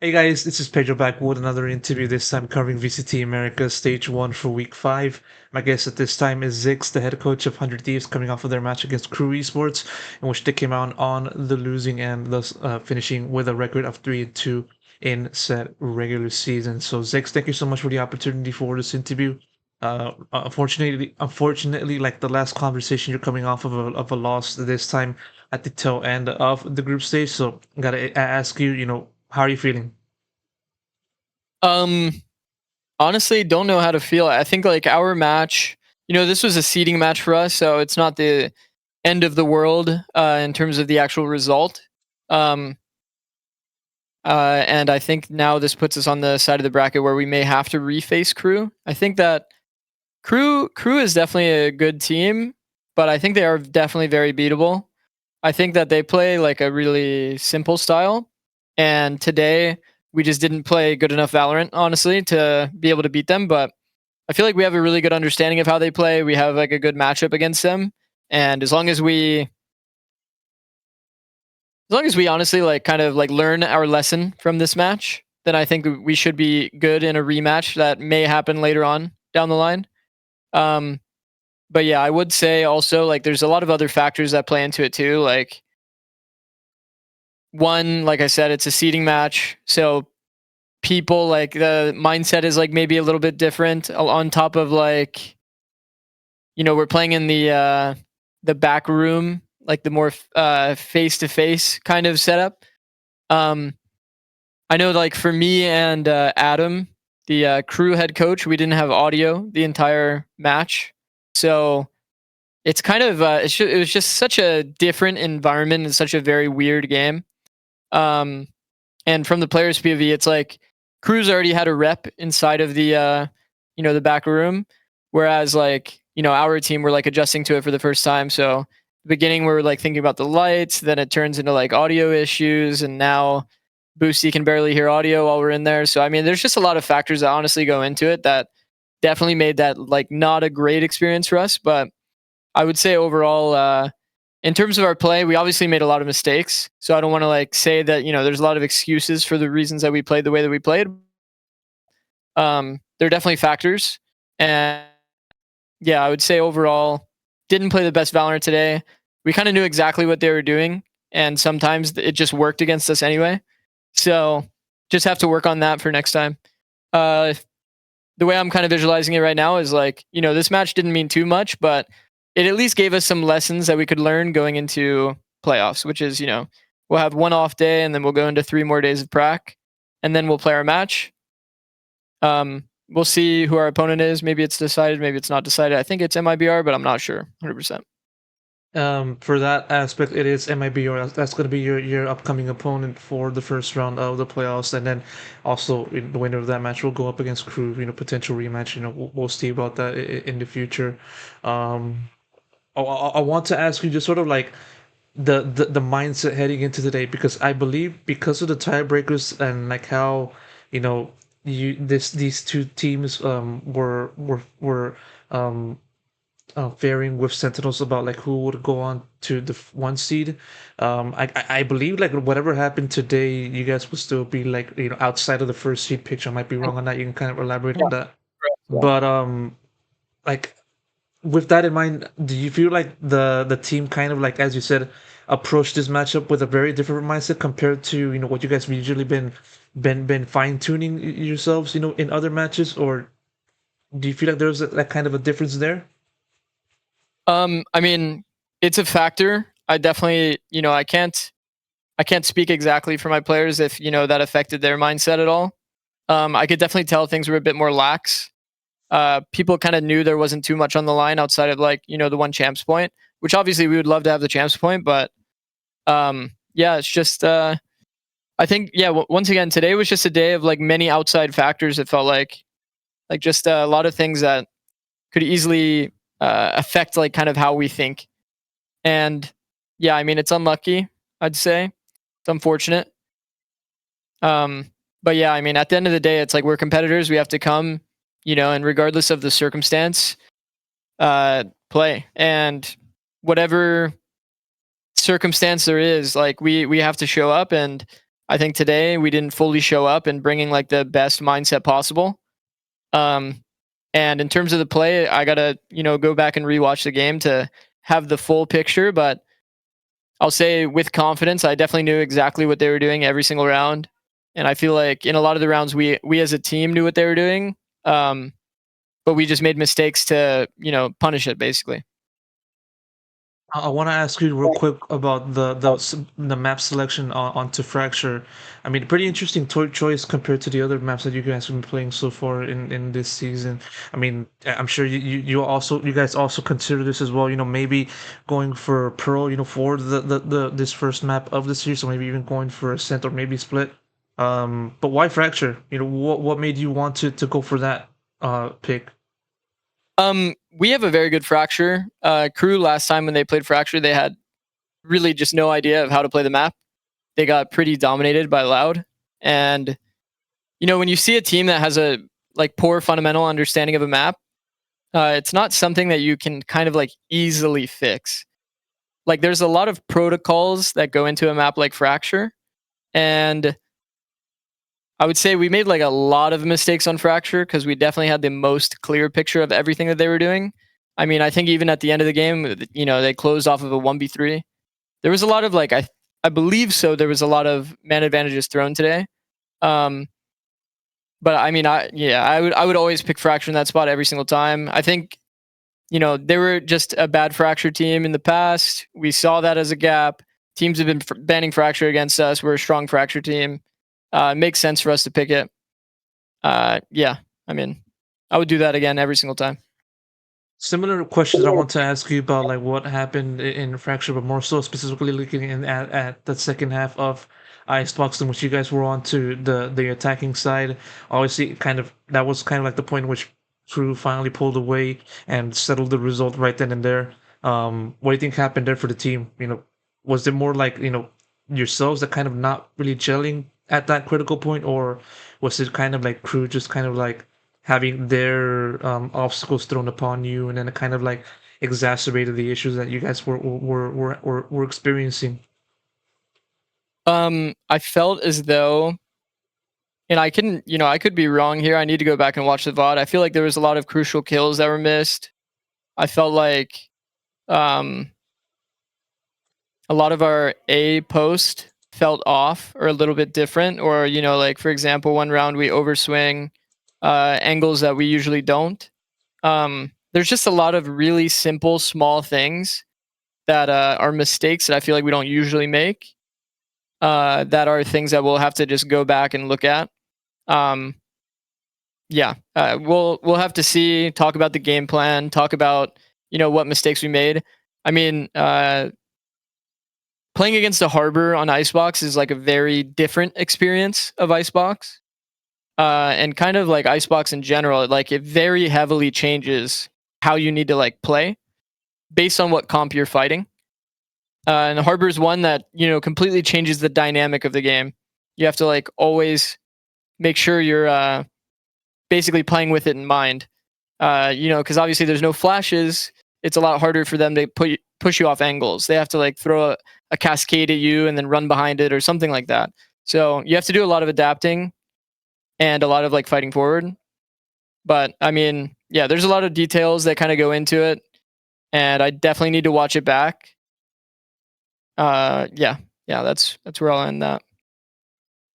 Hey guys, this is Pedro back with another interview, this time covering VCT Americas Stage 1 for Week 5. My guest at this time is Zikz, the head coach of 100 Thieves, coming off of their match against KRU Esports, in which they came out on the losing end, thus finishing with a record of 3-2 in said regular season. So Zikz, thank you so much for the opportunity for this interview. Unfortunately, like the last conversation, you're coming off of a loss this time at the tail end of the group stage. So gotta ask you, how are you feeling? Um, Honestly, don't know how to feel. I think like our match, this was a seeding match for us, so it's not the end of the world in terms of the actual result. Um, and I think now this puts us on the side of the bracket where we may have to reface Crew. I think that Crew is definitely a good team, but I think they are definitely very beatable. I think that they play like a really simple style, and today we just didn't play good enough Valorant, honestly, to be able to beat them. But I feel like we have a really good understanding of how they play. We have like a good matchup against them, and as long as we honestly like kind of like learn our lesson from this match, then I think we should be good in a rematch that may happen later on down the line. Um, but yeah, I would say also like there's a lot of other factors that play into it too. Like one, like I said, it's a seeding match, so people like the mindset is like maybe a little bit different. On top of like we're playing in the back room, like the more face to face kind of setup. Um, I know like for me and Adam, the crew head coach, we didn't have audio the entire match, so it's kind of it was just such a different environment and such a very weird game. Um, and from the players' POV, it's like Cruz already had a rep inside of the back room, whereas like our team were like adjusting to it for the first time. So the beginning we were like thinking about the lights, then it turns into like audio issues, and now Boosty can barely hear audio while we're in there. So I mean, there's just a lot of factors that honestly go into it that definitely made that like not a great experience for us. But I would say overall, in terms of our play, we obviously made a lot of mistakes. So I don't want to like say that there's a lot of excuses for the reasons that we played the way that we played. There are definitely factors, and yeah, I would say overall didn't play the best Valorant today. We kind of knew exactly what they were doing, and sometimes it just worked against us anyway. So just have to work on that for next time. Uh, the way I'm kind of visualizing it right now is like, this match didn't mean too much, but it at least gave us some lessons that we could learn going into playoffs, which is, we'll have one off day and then we'll go into 3 more days of prac and then we'll play our match. We'll see who our opponent is. Maybe it's decided, maybe it's not decided. I think it's MIBR, but I'm not sure 100%. For that aspect, it is MIBR. That's going to be your upcoming opponent for the first round of the playoffs, and then also the winner of that match will go up against Crew. Potential rematch. We'll see about that in the future. Um, I want to ask you just sort of like the mindset heading into today, because I believe because of the tiebreakers and like how you know these two teams were faring with Sentinels about like who would go on to the one seed. I believe like whatever happened today, you guys would still be like outside of the first seed picture. I might be wrong on that. You can kind of elaborate Yeah. on that. Yeah. But like with that in mind, do you feel like the team kind of like, as you said, approached this matchup with a very different mindset compared to what you guys have usually been fine tuning yourselves in other matches, or do you feel like there's that kind of a difference there? I mean, it's a factor. I definitely, I can't speak exactly for my players if, that affected their mindset at all. I could definitely tell things were a bit more lax. People kind of knew there wasn't too much on the line outside of like, the one champs point, which obviously we would love to have the champs point, but yeah, it's just I think yeah, once again today was just a day of like many outside factors. It felt like just a lot of things that could easily affect like kind of how we think. And yeah, I mean it's unlucky, I'd say. It's unfortunate. Um but yeah, I mean at the end of the day it's like we're competitors, we have to come, and regardless of the circumstance, play. And whatever circumstance there is, like we have to show up. And I think today we didn't fully show up and bringing like the best mindset possible. Um, and in terms of the play, I gotta go back and rewatch the game to have the full picture. But I'll say with confidence, I definitely knew exactly what they were doing every single round, and I feel like in a lot of the rounds we as a team knew what they were doing, but we just made mistakes to punish it basically. I want to ask you real quick about the map selection onto Fracture. I mean, pretty interesting choice compared to the other maps that you guys have been playing so far in this season. I mean, I'm sure you guys also consider this as well. You know, maybe going for Pearl. You know, for the this first map of the series, or maybe even going for Ascent or maybe Split. But why Fracture? You know, what made you want to go for that pick? We have a very good Fracture. Crew last time when they played Fracture, they had really just no idea of how to play the map. They got pretty dominated by Loud. And when you see a team that has a like poor fundamental understanding of a map, it's not something that you can kind of like easily fix. Like there's a lot of protocols that go into a map like Fracture, and I would say we made like a lot of mistakes on Fracture because we definitely had the most clear picture of everything that they were doing. I mean, I think even at the end of the game, they closed off of a 1v3. There was a lot of like I believe so. There was a lot of man advantages thrown today. Um, but I mean, I would always pick Fracture in that spot every single time. I think they were just a bad Fracture team in the past. We saw that as a gap. Teams have been banning Fracture against us. We're a strong Fracture team. It makes sense for us to pick it. Yeah, I mean, I would do that again every single time. Similar question that I want to ask you about, like what happened in Fracture, but more so specifically looking at the second half of Icebox, in which you guys were on to the attacking side. Obviously, that was kind of like the point in which Crew finally pulled away and settled the result right then and there. What do you think happened there for the team? You know, was it more like yourselves that kind of not really gelling at that critical point, or was it kind of like Crew just kind of like having their obstacles thrown upon you, and then it kind of like exacerbated the issues that you guys were experiencing? I felt as though, and I could be wrong here. I need to go back and watch the VOD. I feel like there was a lot of crucial kills that were missed. I felt like um, a lot of our A post felt off or a little bit different, or like for example, one round we overswing angles that we usually don't. There's just a lot of really simple, small things that are mistakes that I feel like we don't usually make. That are things that we'll have to just go back and look at. Um, yeah, we'll have to see, talk about the game plan, talk about what mistakes we made. I mean, playing against a Harbor on Icebox is like a very different experience of Icebox, and kind of like Icebox in general. Like it very heavily changes how you need to like play based on what comp you're fighting. And Harbor is one that completely changes the dynamic of the game. You have to like always make sure you're basically playing with it in mind. Because obviously there's no flashes. It's a lot harder for them to push you off angles. They have to like throw a cascade at you and then run behind it or something like that. So you have to do a lot of adapting and a lot of like fighting forward. But I mean, yeah, there's a lot of details that kind of go into it, and I definitely need to watch it back. Yeah, that's where I'll end that.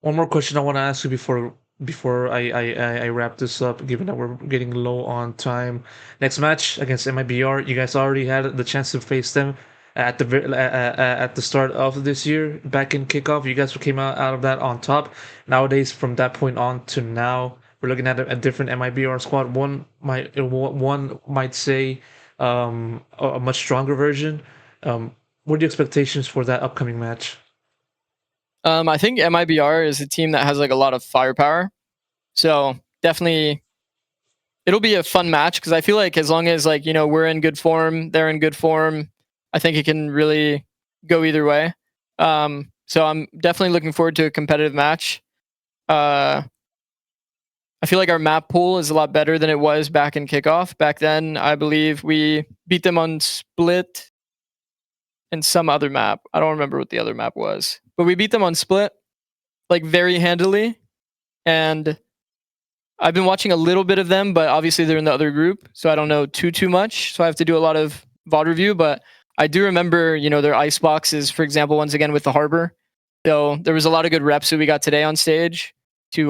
One more question I want to ask you before I wrap this up, given that we're getting low on time. Next match against MIBR, you guys already had the chance to face them at the start of this year, back in kickoff. You guys came out of that on top. Nowadays, from that point on to now, we're looking at a different MIBR squad. One might say a much stronger version. What are the expectations for that upcoming match? I think MIBR is a team that has like a lot of firepower. So definitely it'll be a fun match because I feel like as long as like, we're in good form, they're in good form, I think it can really go either way. So I'm definitely looking forward to a competitive match. I feel like our map pool is a lot better than it was back in kickoff. Back then, I believe we beat them on Split and some other map. I don't remember what the other map was, but we beat them on Split. like very handily, and I've been watching a little bit of them, but obviously they're in the other group, so I don't know too much. So I have to do a lot of VOD review, but I do remember, their ice boxes, for example, once again with the Harbor. So there was a lot of good reps that we got today on stage to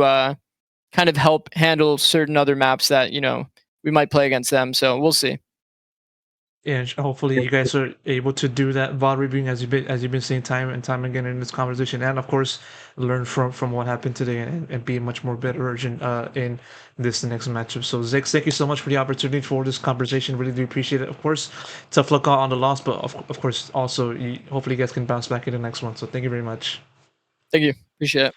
kind of help handle certain other maps that, we might play against them. So we'll see. And hopefully you guys are able to do that VOD reviewing as you've been saying time and time again in this conversation, and of course learn from what happened today and be much more better version in this next matchup. So Zikz, thank you so much for the opportunity for this conversation. Really do appreciate it. Of course, tough luck on the loss, but of course also hopefully you guys can bounce back in the next one. So thank you very much. Thank you. Appreciate it.